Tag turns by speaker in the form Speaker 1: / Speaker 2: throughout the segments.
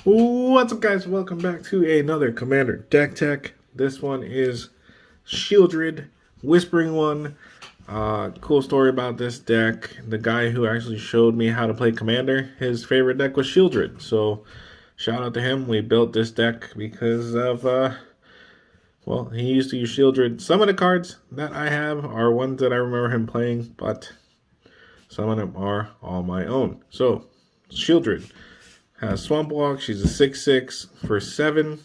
Speaker 1: What's up, guys? Welcome back to another Commander deck tech. This one is Sheoldred, Whispering One. Cool story about this deck. The guy who actually showed me how to play Commander, his favorite deck was Sheoldred. So shout out to him. We built this deck because of, well, he used to use Sheoldred. Some of the cards that I have are ones that I remember him playing, but some of them are all my own. So, Sheoldred has Swamp Walk. She's a 6/6 for 7.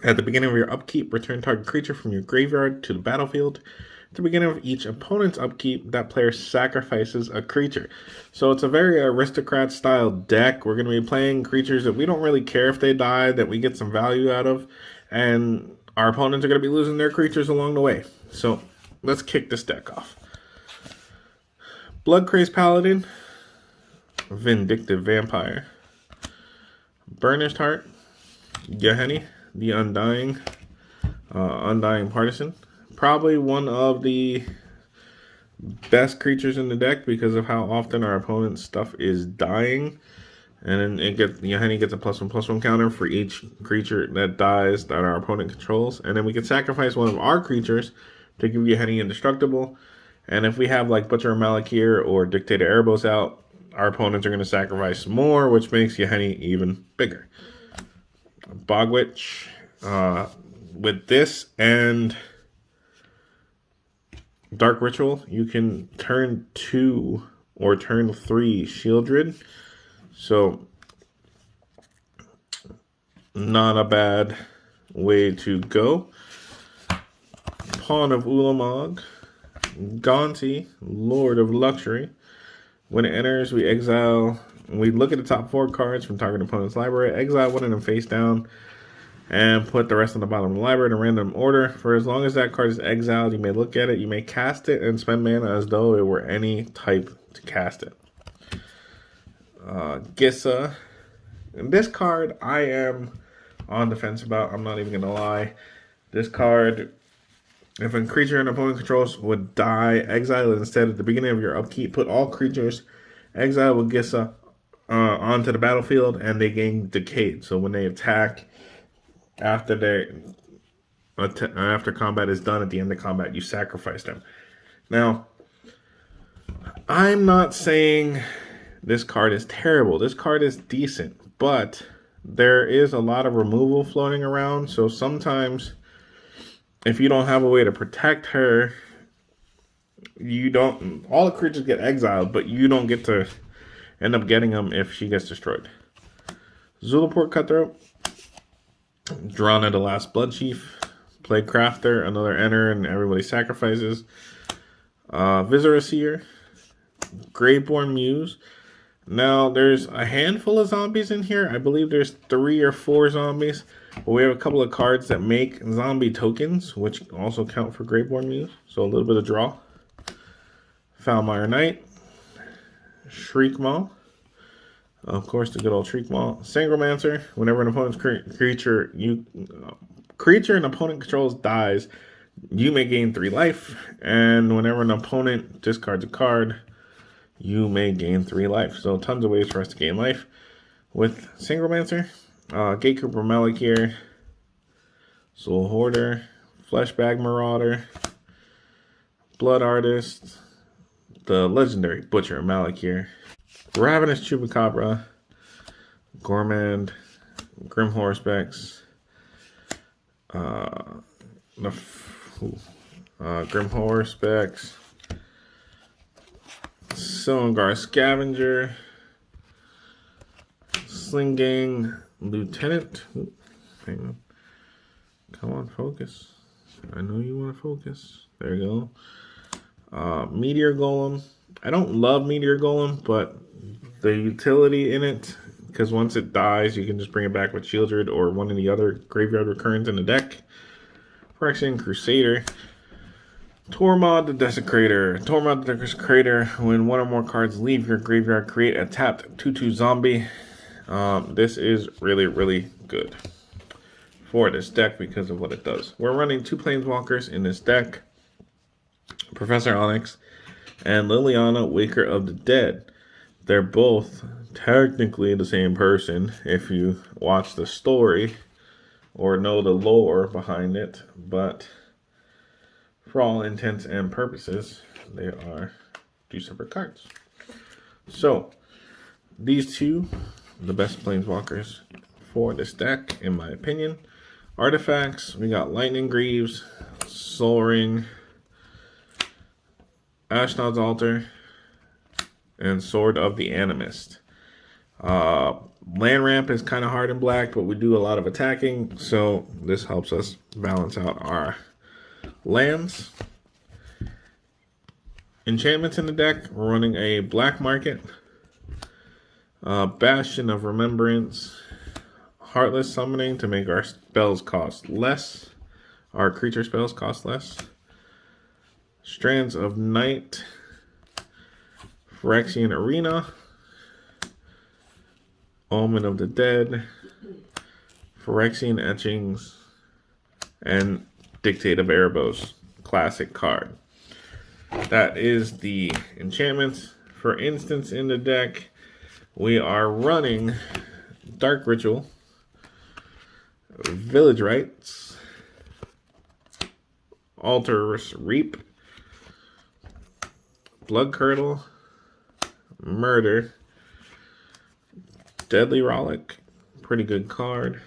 Speaker 1: At the beginning of your upkeep, return target creature from your graveyard to the battlefield. At the beginning of each opponent's upkeep, that player sacrifices a creature. So it's a very aristocrat style deck. We're going to be playing creatures that we don't really care if they die, that we get some value out of, and our opponents are going to be losing their creatures along the way. So let's kick this deck off. Bloodcrazed Paladin, Vindictive Vampire, Burnished Heart, Gehenny, the Undying Partisan. Probably one of the best creatures in the deck because of how often our opponent's stuff is dying. And then Gehenny gets a +1/+1 counter for each creature that dies that our opponent controls. And then we can sacrifice one of our creatures to give Gehenny indestructible. And if we have like Butcher and Malakir or Dictator Erebos out, our opponents are going to sacrifice more, which makes Gehenny even bigger. Bogwitch, with this and Dark Ritual, you can turn 2 or turn 3 Sheoldred. So, not a bad way to go. Pawn of Ulamog, Gaunty, Lord of Luxury. When it enters, we look at the top 4 cards from target opponent's library, exile one of them face down, and put the rest on the bottom of the library in a random order. For as long as that card is exiled, you may look at it, you may cast it, and spend mana as though it were any type to cast it. Gissa. And this card, I am on the fence about. I'm not even going to lie. This card, if a creature an opponent controls would die, exile it instead at the beginning of your upkeep. Put all creatures exile with Gissa onto the battlefield, and they gain Decayed. So when they attack, after combat is done, at the end of combat, you sacrifice them. Now, I'm not saying this card is terrible. This card is decent, but there is a lot of removal floating around. So sometimes, if you don't have a way to protect her, all the creatures get exiled, but you don't get to end up getting them if she gets destroyed. Zulaport Cutthroat, drawn at the last Blood Chief. Play Crafter, another enter, and everybody sacrifices. Viscera Seer, Graveborn Muse. Now, there's a handful of zombies in here. I believe there's 3 or 4 zombies. But we have a couple of cards that make zombie tokens, which also count for Graveborn Muse. So a little bit of draw. Foulmire Knight. Shriekmaw. Of course, the good old Shriekmaw. Sangromancer. Whenever an opponent's creature an opponent controls dies, you may gain 3 life. And whenever an opponent discards a card, you may gain 3 life. So tons of ways for us to gain life with Sangromancer. Gatekeeper Malakir, Soul Hoarder, Fleshbag Marauder, Blood Artist, the legendary Butcher Malakir, Ravenous Chupacabra, Gourmand, Grim Horsepex, Grim Horsepex, Silumgar Scavenger, Slinging Lieutenant. Hang on. Come on, focus. I know you want to focus. There you go. Meteor Golem. I don't love Meteor Golem, but the utility in it, because once it dies, you can just bring it back with Sheoldred or one of the other graveyard recurrents in the deck. Phyrexian Crusader. Tormod the Desecrator. Tormod the Desecrator. When one or more cards leave your graveyard, create a tapped 2/2 zombie. This is really, really good for this deck because of what it does. We're running 2 Planeswalkers in this deck. Professor Onyx and Liliana, Waker of the Dead. They're both technically the same person if you watch the story or know the lore behind it, but for all intents and purposes, they are two separate cards. So, these two, the best planeswalkers for this deck, in my opinion. Artifacts, we got Lightning Greaves, Soul Ring, Ashnod's Altar, and Sword of the Animist. Land ramp is kind of hard in black, but we do a lot of attacking, so this helps us balance out our lands. Enchantments in the deck, we're running a Black Market, Bastion of Remembrance, Heartless Summoning to make our spells cost less, our creature spells cost less, Strands of Night, Phyrexian Arena, Omen of the Dead, Phyrexian Etchings, and Dictate of Erebos, classic card. That is the enchantments. For instance, in the deck, we are running Dark Ritual, Village Rites, Altar's Reap, Blood Curdle, Murder, Deadly Rollick, pretty good card.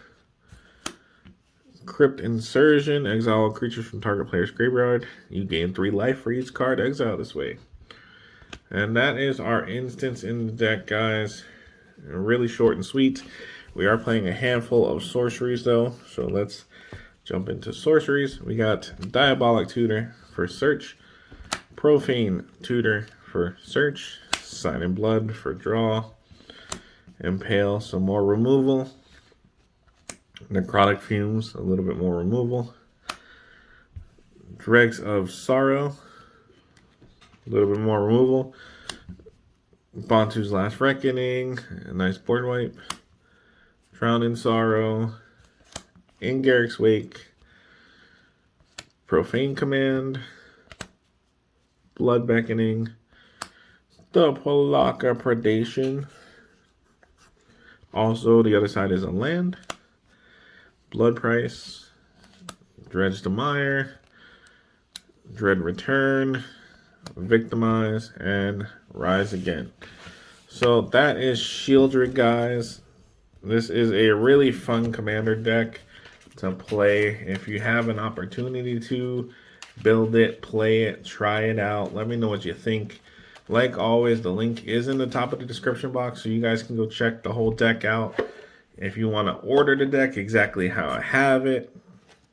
Speaker 1: Crypt Insertion, exile creatures from target player's graveyard. You gain 3 life for each card exiled this way. And that is our instance in the deck, guys. Really short and sweet. We are playing a handful of sorceries, though. So let's jump into sorceries. We got Diabolic Tutor for search. Profane Tutor for search. Sign in Blood for draw. Impale, some more removal. Necrotic Fumes, a little bit more removal. Dregs of Sorrow, a little bit more removal. Bantu's Last Reckoning, a nice board wipe. Drown in Sorrow, Ingarrick's Wake, Profane Command, Blood Beckoning, the Polaka Predation. Also, the other side is a land. Blood Price, Dredge the Mire, Dread Return, Victimize, and Rise Again. So that is Sheoldred, guys. This is a really fun commander deck to play. If you have an opportunity to build it, play it, try it out. Let me know what you think. Like always, the link is in the top of the description box, so you guys can go check the whole deck out. If you want to order the deck exactly how I have it,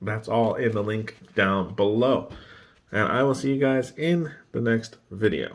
Speaker 1: that's all in the link down below. And I will see you guys in the next video.